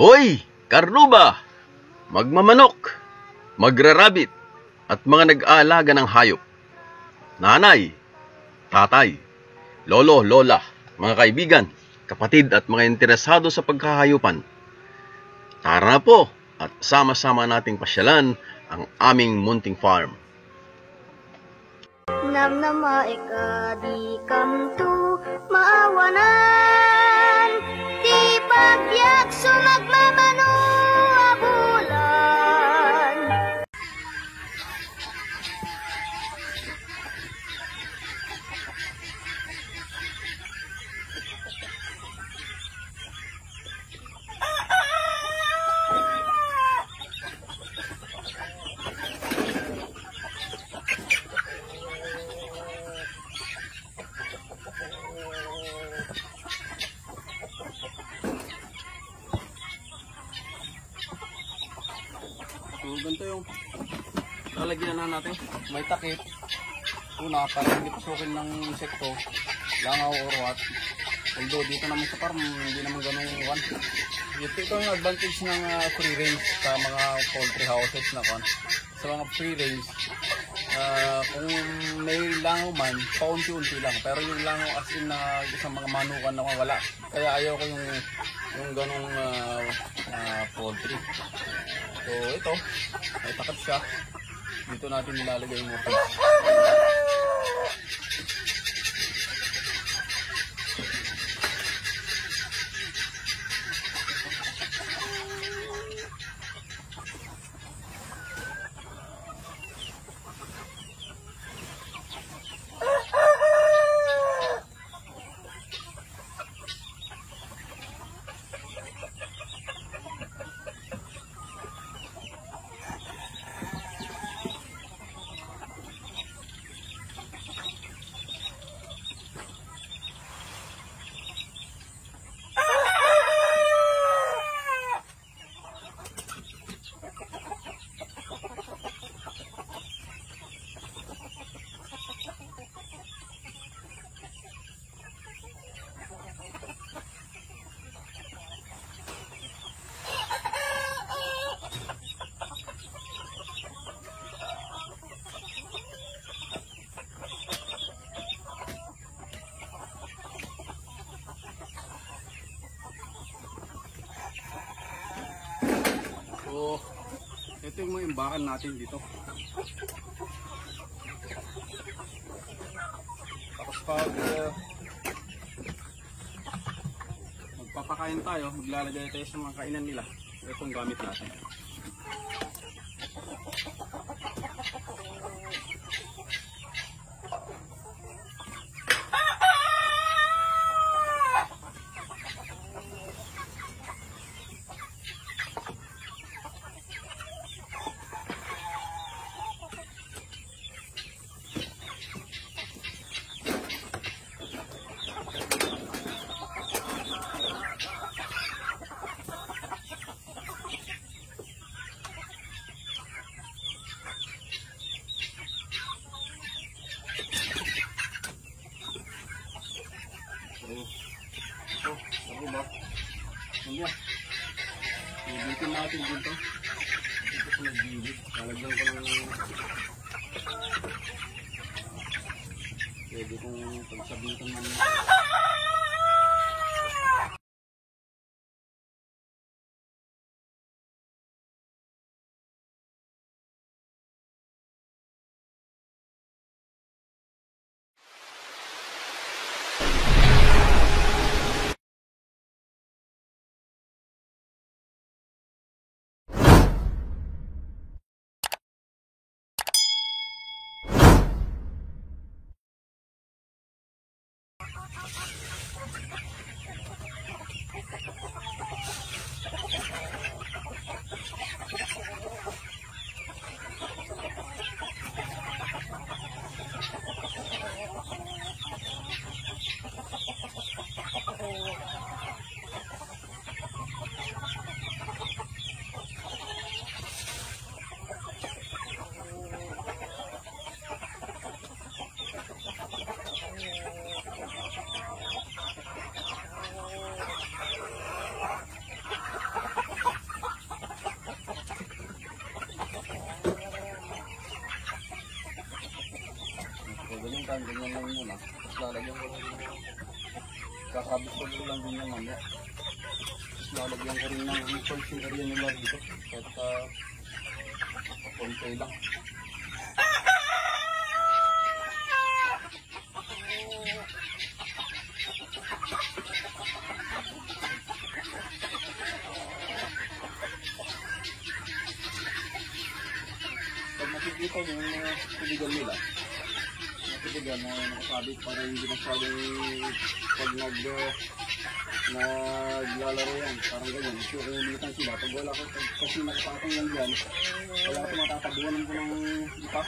Hoy, karnuba, magmamanok, magrarabit, at mga nag-aalaga ng hayop. Nanay, tatay, lolo, lola, mga kaibigan, kapatid at mga interesado sa pagkahayupan. Tara na po at sama-sama nating pasyalan ang aming munting farm. Namnama di kamtu maawanan, di pagyak sumagmamano abulan. So, ganito yung lalagyan na natin. May takip. Una, para hindi pasukin ng insekto, langaw or what. Although dito naman sa farm, hindi naman ganun one. Ito yung advantage ng free range sa mga poultry houses na kan. Sa mga free range, kung may langaw man, paunti-unti lang. Pero yung langaw as in na isang mga manukan na wala. Kaya ayaw ko yung ganung poultry. So ito, may takip siya. Dito natin nilalagay yung mga fish. So, ito yung mga imbakan natin dito. Tapos pag magpapakain tayo, maglalagay tayo sa mga kainan nila. Itong gamit natin. Ibitin natin dito. Ito ko nag-ibit. Talagyan ko ng pwede kong pagsabitan ng yan, ganyan lang muna. Tapos lalagyan ko rin, kakabit ko lang din yung mamaya. Tapos lalagyan ko rin ng pulsing area nila dito. Kahit konti lang. Pag nakikita mo yung tubigan nila, tubigan na nakasabit para hindi masyadong pag naglalaro yan, parang ganyan, sukulitan sila. Pag wala ko, kasi nakapatong lang dyan, wala ko matatabunan ko ng ipa.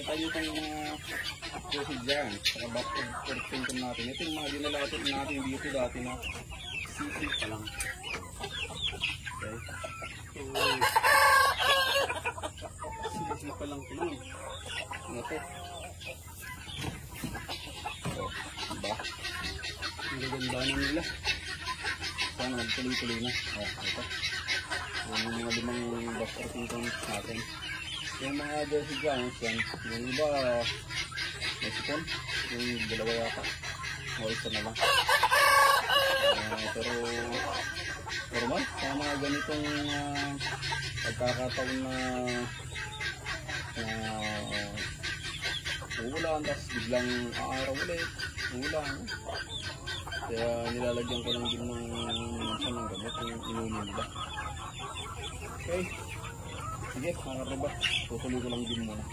Nakita nyo itong susid dyan, saka basket percent natin. Ito yung mga dinalatin natin dito dati na sisig pa lang. Okay. So, sisig pa lang ito lang. Ano ito? So, diba? Ang gaganda na nila. Sana nagtuloy-tuloy na. Ito. Yung mga limang basket natin. Yung mga Jersey Giants yan, yung iba may sipon, yung dalawa yata, o isa na lang. Pero normal, sa mga ganitong pagkakataon na uulan, tapos biglang aaraw ulit, uulan. Kaya nilalagyan ko lang din ng minsan ng gamot yung inumin nila. Okay. Sige, mga riba, tutuloy ko lang din muna.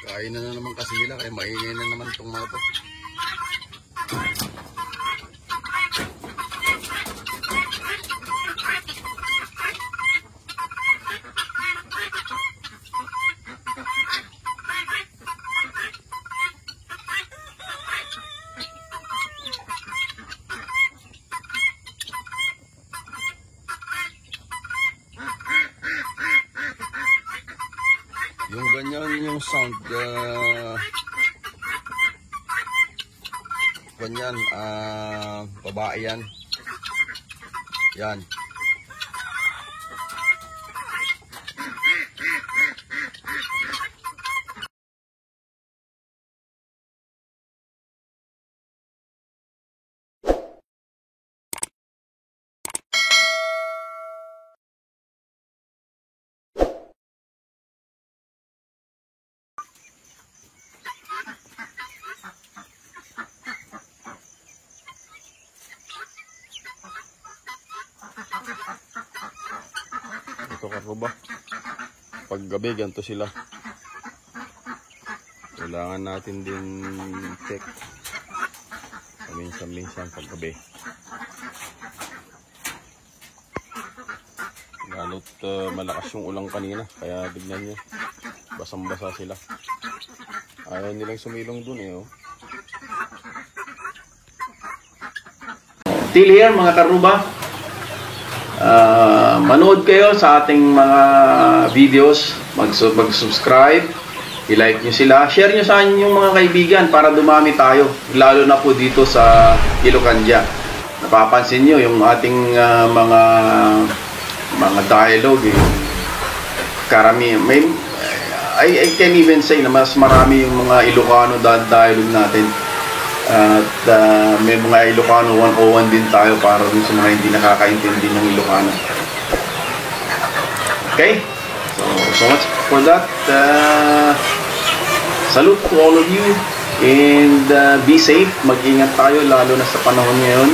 Kain na naman kasi sila, kaya maingay na naman itong mga to. Yung ganyan yung sound, ganyan, babae yan. Yan. Ito karuba. Pag gabi, ganito sila. Kailangan natin din check. Minsan-minsan pag gabi. Lalo't malakas yung ulang kanina. Kaya tignan nyo. Basang-basa sila. Ayaw nilang sumilong dun eh. Oh. Still here mga karuba. Manood kayo sa ating mga videos, mag-subscribe, I-like nyo sila. Share nyo sa inyong mga kaibigan para dumami tayo. Lalo na po dito sa Ilocandia. Napapansin nyo yung ating mga dialogue. Karami. I can even say na mas marami yung mga Ilocano dialogue natin. At may mga Ilocano 101 din tayo para dun sa mga hindi nakakaintindi ng Ilocano. Okay? So much for that. Salute to all of you. And be safe. Mag-ingat tayo lalo na sa panahon ngayon.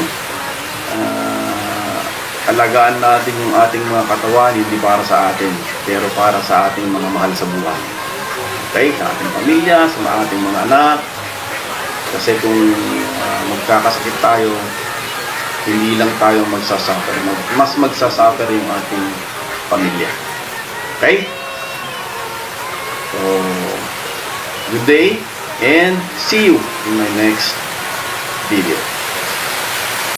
Alagaan natin yung ating mga katawan, hindi para sa atin, pero para sa ating mga mahal sa buhay. Okay? Sa ating pamilya, sa ating mga anak. Kasi kung magkakasakit tayo, hindi lang tayo magsasuffer. Mas magsasuffer yung ating pamilya. Okay? So, good day and see you in my next video.